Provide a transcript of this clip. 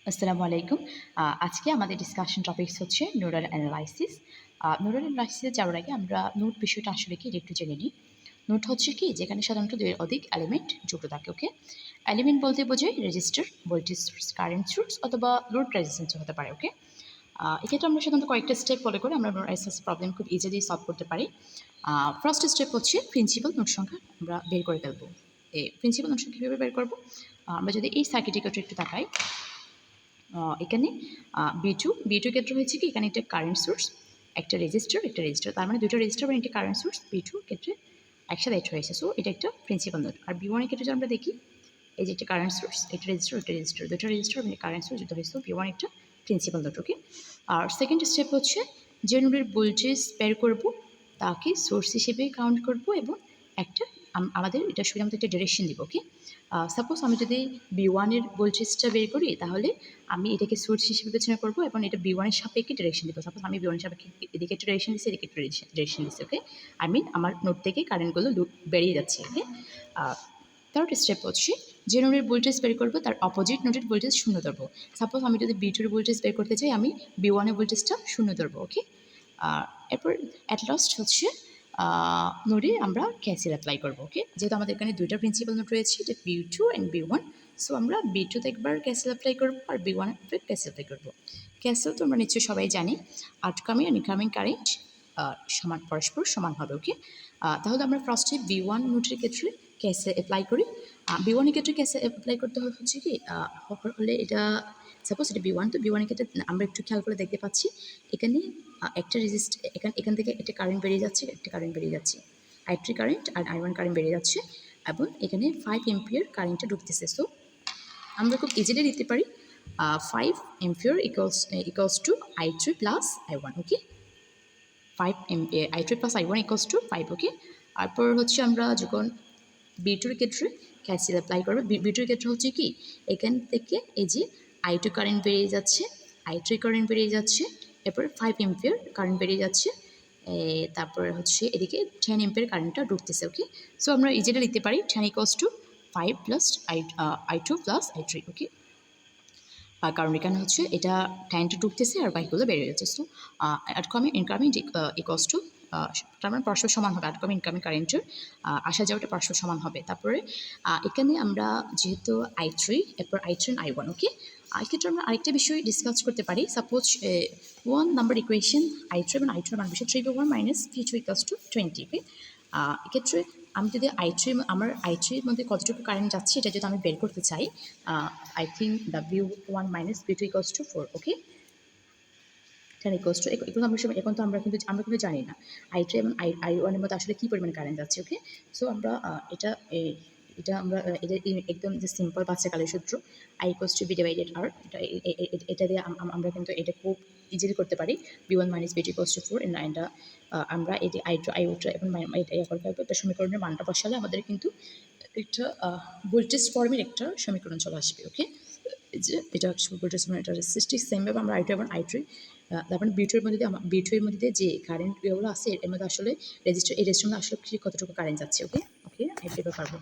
আসসালামু আলাইকুম। আজকে আমাদের ডিসকাশন টপিকস হচ্ছে নোডাল অ্যানালাইসিস। নোডাল অ্যানালাইসিসে যাওয়ার আগে আমরা নোড বিষয়টা আসলে কি একটু জেনে নিই। নোড হচ্ছে কি যেখানে সাধারণত 2 এর অধিক এলিমেন্ট যুক্ত থাকে। ওকে, এলিমেন্ট বলতে বোঝায় register, voltage source, current source অথবা লোড রেজিস্ট্যান্স হতে পারে। ওকে, এক্ষেত্রে আমরা সাধারণত কয়েকটা স্টেপ ফলো করে আমরা অ্যানালাইসিস প্রবলেম খুব ইজিলি সলভ করতে পারি। ফার্স্ট স্টেপ হচ্ছে প্রিন্সিপাল নোড সংখ্যা আমরা বের করে ফেলবো। এই প্রিন্সিপাল নোড সংখ্যা কীভাবে বের করবো? আমরা যদি এই সার্কিটের একটু তাকাই, এখানে বি টু ক্ষেত্রে হয়েছে কি এখানে একটা কারেন্ট সোর্স, একটা রেজিস্টার, তার মানে দুটো রেজিস্টার এবং একটা কারেন্ট সোর্স বি2 ক্ষেত্রে একসাথে অ্যাড হয়েছে। সো এটা একটা প্রিন্সিপাল নোড। আর বি1 এর ক্ষেত্রে যদি আমরা দেখি, এই যে একটা কারেন্ট সোর্স, একটা রেজিস্টার, দুটো রেজিস্টার এবং কারেন্ট সোর্স যুক্ত হয়েছে। বি1 একটা প্রিন্সিপাল নোড। ওকে, আর সেকেন্ড স্টেপ হচ্ছে যে নোডের ভোল্টেজ বের করব তাকে সোর্স হিসেবে কাউন্ট করব এবং একটা আমাদের এটা শুধুমাত্র একটা ডিরেকশন দিব। ওকে, সাপোজ আমি যদি বি1 এর ভোল্টেজটা বের করি তাহলে আমি এটাকে সোর্স হিসেবে বিবেচনা করবো এবং এটা বি1 এর সাপেক্ষে ডিরেকশন দিব। সাপোজ আমি বি1 এর সাপেক্ষে এদিকে একটা ডিরেকশন দিচ্ছি, এদিকে একটা ডিরেকশন দিচ্ছি। ওকে, আই মিন আমার নোড থেকে কারেন্টগুলো বেরিয়ে যাচ্ছে। ওকে, থার্ড স্টেপ হচ্ছে যে নোডের ভোল্টেজ বের করবো তার অপোজিট নোডের ভোল্টেজ শূন্য ধরবো। সাপোজ আমি যদি বি2 এর ভোল্টেজ বের করতে চাই, আমি বি1 এর ভোল্টেজটা শূন্য ধরবো। ওকে, এরপর অ্যাট লাস্ট হচ্ছে নোডে আমরা ক্যাসেল অ্যাপ্লাই করবো। ওকে, যেহেতু আমাদের এখানে দুইটা প্রিন্সিপাল নোড রয়েছে, এটা বি2 অ্যান্ড বি1। সো আমরা বি2তে একবার ক্যাসেল অ্যাপ্লাই করবো আর বি1 একবার ক্যাসেল অ্যাপ্লাই করবো। ক্যাসেল তো আমরা নিশ্চয়ই সবাই জানি, আউটকামিং আর ইনকামিং কারেন্ট পরস্পর সমান হবে। ওকে, তাহলে আমরা ফার্স্টে বি1 নোটের ক্ষেত্রে ক্যাসেল অ্যাপ্লাই করি। বি1 এর ক্ষেত্রে ক্যাসেল অ্যাপ্লাই করতে হচ্ছে কি হলে এটা সাপোজ এটা বি1, তো বি1 এর ক্ষেত্রে আমরা একটু খেয়াল করে দেখতে পাচ্ছি এখানে একটা এখান থেকে একটা কারেন্ট বেরিয়ে যাচ্ছে, i3 কারেন্ট আর i1 কারেন্ট বেরিয়ে যাচ্ছে এবং এখানে 5 এম্পিয়ার কারেন্টটা ঢুকতেছে। সো আমরা খুব ইজিলি দিতে পারি 5 ampere equals to i3 plus i1। Okay, 5 i3 plus i1 equals to 5। ওকে, তারপর হচ্ছে আমরা যখন বি2 এর ক্ষেত্রে ক্যাসেল অ্যাপ্লাই করবো, বি2 এর ক্ষেত্রে হচ্ছে কি এখান থেকে এই যে i2 কারেন্ট বেরিয়ে যাচ্ছে, i3 কারেন্ট বেরিয়ে যাচ্ছে, এরপরে 5 এম্পিয়ার কারেন্ট বেরিয়ে যাচ্ছে, তারপরে হচ্ছে এদিকে 10 এম্পিয়ার কারেন্টটা ঢুকতেছে। ওকে, সো আমরা ইজিলি লিখতে পারি 10 equals to 5 plus i2 plus i3। ওকে, কারণ এখানে হচ্ছে এটা 10টা ঢুকতেছে আর বাইকগুলো বেরিয়ে যাচ্ছে। সো আউটকামিং ইনকামিং ইকুয়ালস টু তার মানে পরস্পর সমান হবে। আউটকামিং ইনকামিং কারেন্টের আসা যাওয়াটা পরস্পর সমান হবে। তারপরে এখানে আমরা যেহেতু i3, এরপর i3 i1। ওকে, এক্ষেত্রে আমরা আরেকটা বিষয় ডিসকাস করতে পারি। সাপোজ 1 নাম্বার ইকুয়েশন i3 এবং i2 মান বিষয় 3/1 মাইনাস v2 ইকুয়ালস টু 20। ওকে, এক্ষেত্রে আমি যদি আমার i3-র মধ্যে কতটুকু কারেন্ট যাচ্ছে এটা যদি আমি বের করতে চাই, I think w1 minus v2 equals to 4। Okay, 10 equals to এগুলো এখন তো আমরা কিন্তু জানি না i3 এবং i1 এর মধ্যে আসলে কী পরিমাণ কারেন্ট যাচ্ছে। ওকে, সো আমরা এটা একদম যে সিম্পল বাচ্চাকালের সূত্র i equals to b divided r, এটা দিয়ে আমরা কিন্তু এটা খুব ইজিলি করতে পারি। b1 minus b2 equals to 4 এটা আমরা এই যে i2 এবং একটা সমীকরণের মানটা বসালে আমাদের কিন্তু একটা ভোল্টেজ ফর্মের একটা সমীকরণ চলে আসবে। ওকে, যে এটা ভোল্টেজ ফর্মের এটা সেমভাবে আমরা i2 এবং i3 তারপরে বি2 এর মধ্যে যে কারেন্ট এগুলো আছে এর মধ্যে আসলে রেজিস্টার আসলে কতটুকু কারেন্ট যাচ্ছে। ওকে, আই পেপার পারবো।